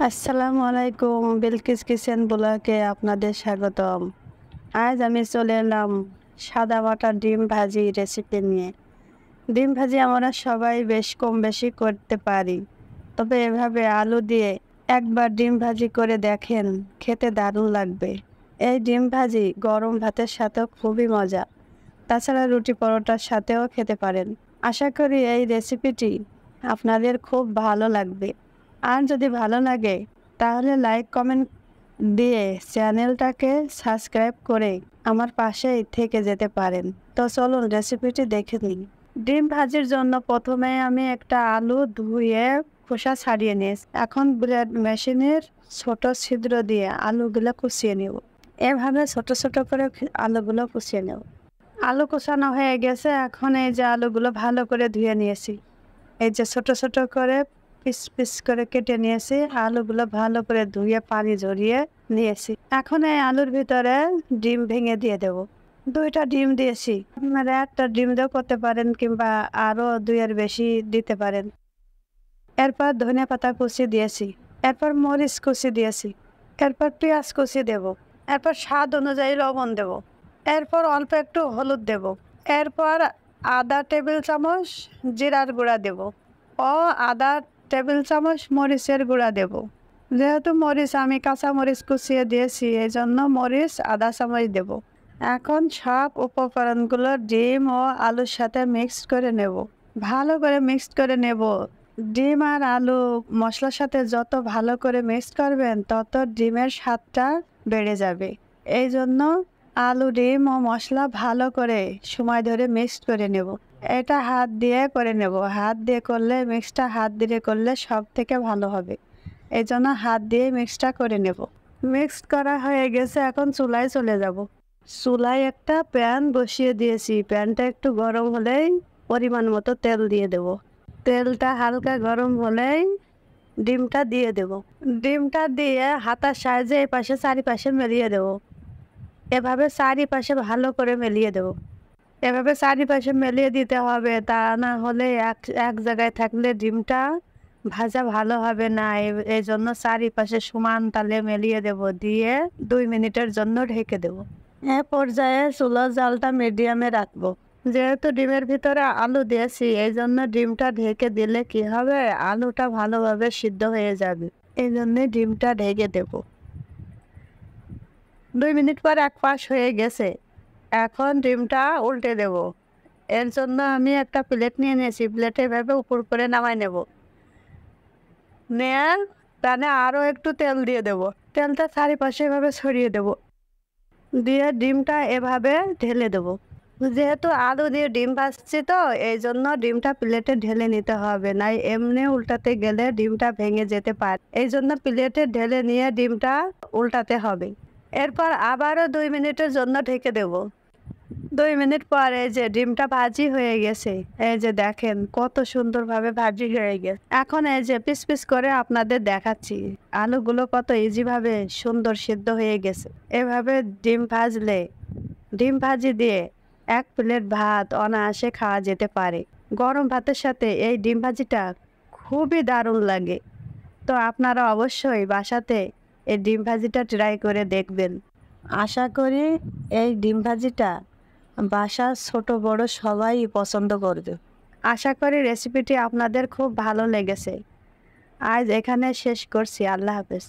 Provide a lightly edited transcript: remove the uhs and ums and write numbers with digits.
আসসালামু আলাইকুম, বিলকিস কিচেন ব্লগে আপনাদের স্বাগতম। আজ আমি চলে এলাম সাদা বাটা ডিম ভাজি রেসিপি নিয়ে। ডিম ভাজি আমরা সবাই বেশ কম বেশি করতে পারি, তবে এভাবে আলু দিয়ে একবার ডিম ভাজি করে দেখেন, খেতে দারুণ লাগবে। এই ডিম ভাজি গরম ভাতের সাথেও খুবই মজা, তাছাড়া রুটি পরোটার সাথেও খেতে পারেন। আশা করি এই রেসিপিটি আপনাদের খুব ভালো লাগবে। আর যদি ভালো লাগে তাহলে লাইক কমেন্ট দিয়ে চ্যানেলটাকে সাবস্ক্রাইব করে আমার পাশেই থেকে যেতে পারেন। তো চলুন রেসিপিটি দেখে নিই। ডিম ভাজির জন্য প্রথমে আমি একটা আলু ধুয়ে খোসা ছাড়িয়ে নিয়েছি। এখন ব্লেড মেশিনের ছোট ছিদ্র দিয়ে আলুগুলো কুচিয়ে নেব। এভাবে ছোট ছোট করে আলুগুলো কুচিয়ে নেব। আলু কুচানো হয়ে গেছে। এখন এই যে আলুগুলো ভালো করে ধুয়ে নিয়েছি, এই যে ছোট ছোট করে পিস পিস করে কেটে নিয়েছি। আলুগুলো ভালো করে ধুয়ে পানি ঝরিয়ে নিয়েছি। এখন এই আলুর ভিতরে ডিম ভেঙে দিয়ে দেব। দুইটা ডিম দিয়েছি, আপনারা একটা ডিম দিয়েও করতে পারেন কিংবা আরও দুইয়ের বেশি দিতে পারেন। এরপর ধনিয়া পাতা কুচি দিয়েছি, এরপর মরিচ কুচি দিয়েছি, এরপর পেঁয়াজ কুচি দেব, এরপর স্বাদ অনুযায়ী লবণ দেব, এরপর অল্প একটু হলুদ দেব, এরপর আধা টেবিল চামচ জিরার গুঁড়া দেব ও আধা টেবিল চামচ মরিচের গুঁড়া দেব। যেহেতু মরিচ আমি কাঁচা মরিচ কুচিয়ে দিয়েছি, এই জন্য মরিচ আধা চামচ দেব। এখন সব উপকরণগুলো ডিম ও আলুর সাথে মিক্সড করে নেব, ভালো করে মিক্সড করে নেব। ডিম আর আলু মশলার সাথে যত ভালো করে মিক্সড করবেন তত ডিমের স্বাদটা বেড়ে যাবে। এই জন্য আলু ডিম ও মশলা ভালো করে সময় ধরে মিক্সড করে নেব। এটা হাত দিয়ে করে নেব, হাত দিয়ে করলে মিক্সটা হাত দিয়ে করলে সব থেকে ভালো হবে। এই জন্য হাত দিয়ে মিক্সটা করে নেব। মিক্সড করা হয়ে গেছে, এখন চুলায় চলে যাব। চুলায় একটা প্যান বসিয়ে দিয়েছি, প্যানটা একটু গরম হলেই পরিমাণ মতো তেল দিয়ে দেব। তেলটা হালকা গরম হলেই ডিমটা দিয়ে দেব। ডিমটা দিয়ে হাতার সাহায্যে এই পাশে চারিপাশে মেলিয়ে দেব। এভাবে চারিপাশে ভালো করে মেলিয়ে দেব। এভাবে চারিপাশে মেলিয়ে দিতে হবে, তা না হলে এক এক জায়গায় থাকলে ডিমটা ভাজা ভালো হবে না। এই জন্য চারিপাশে সমান তালে মেলিয়ে দেব, দিয়ে 2 মিনিটের জন্য ঢেকে দেব। এ পর্যায়ে চুলার জালটা মিডিয়ামে রাখবো। যেহেতু ডিমের ভিতরে আলু দিয়েছি, এই জন্য ডিমটা ঢেকে দিলে কি হবে, আলুটা ভালোভাবে সিদ্ধ হয়ে যাবে। এই জন্যে ডিমটা ঢেকে দেব। 2 মিনিট পর এক পাশ হয়ে গেছে, এখন ডিমটা উল্টে দেব। এর জন্য আমি একটা প্লেট নিয়ে নিয়েছি, প্লেটে এভাবে উপর করে নামাই নেব। নিয়ে প্যানে আরও একটু তেল দিয়ে দেব, তেলটা চারিপাশে এভাবে ছড়িয়ে দেব, দিয়ে ডিমটা এভাবে ঢেলে দেব। যেহেতু আলু দিয়ে ডিম ভাজছি তো এই জন্য ডিমটা প্লেটে ঢেলে নিতে হবে, নাই এমনি উল্টাতে গেলে ডিমটা ভেঙে যেতে পারে। এই জন্য প্লেটে ঢেলে নিয়ে ডিমটা উল্টাতে হবে। এরপর আবারও 2 মিনিটের জন্য ঢেকে দেব। 2 মিনিট পর এই যে ডিমটা ভাজি হয়ে গেছে, এই যে দেখেন কত সুন্দরভাবে ভাজি হয়ে গেছে। এখন এই যে পিস পিস করে আপনাদের দেখাচ্ছি, আলুগুলো কত ইজিভাবে সুন্দর সিদ্ধ হয়ে গেছে। এভাবে ডিম ভাজলে, ডিম ভাজি দিয়ে 1 প্লেট ভাত অনায়াসে খাওয়া যেতে পারে। গরম ভাতের সাথে এই ডিম ভাজিটা খুবই দারুণ লাগে। তো আপনারা অবশ্যই বাসাতে এই ডিম ভাজিটা ট্রাই করে দেখবেন। আশা করি এই ডিম ভাজিটা বাসার ছোট বড় সবাই পছন্দ করবে। আশা করি রেসিপিটি আপনাদের খুব ভালো লেগেছে। আজ এখানে শেষ করছি। আল্লাহ হাফেজ।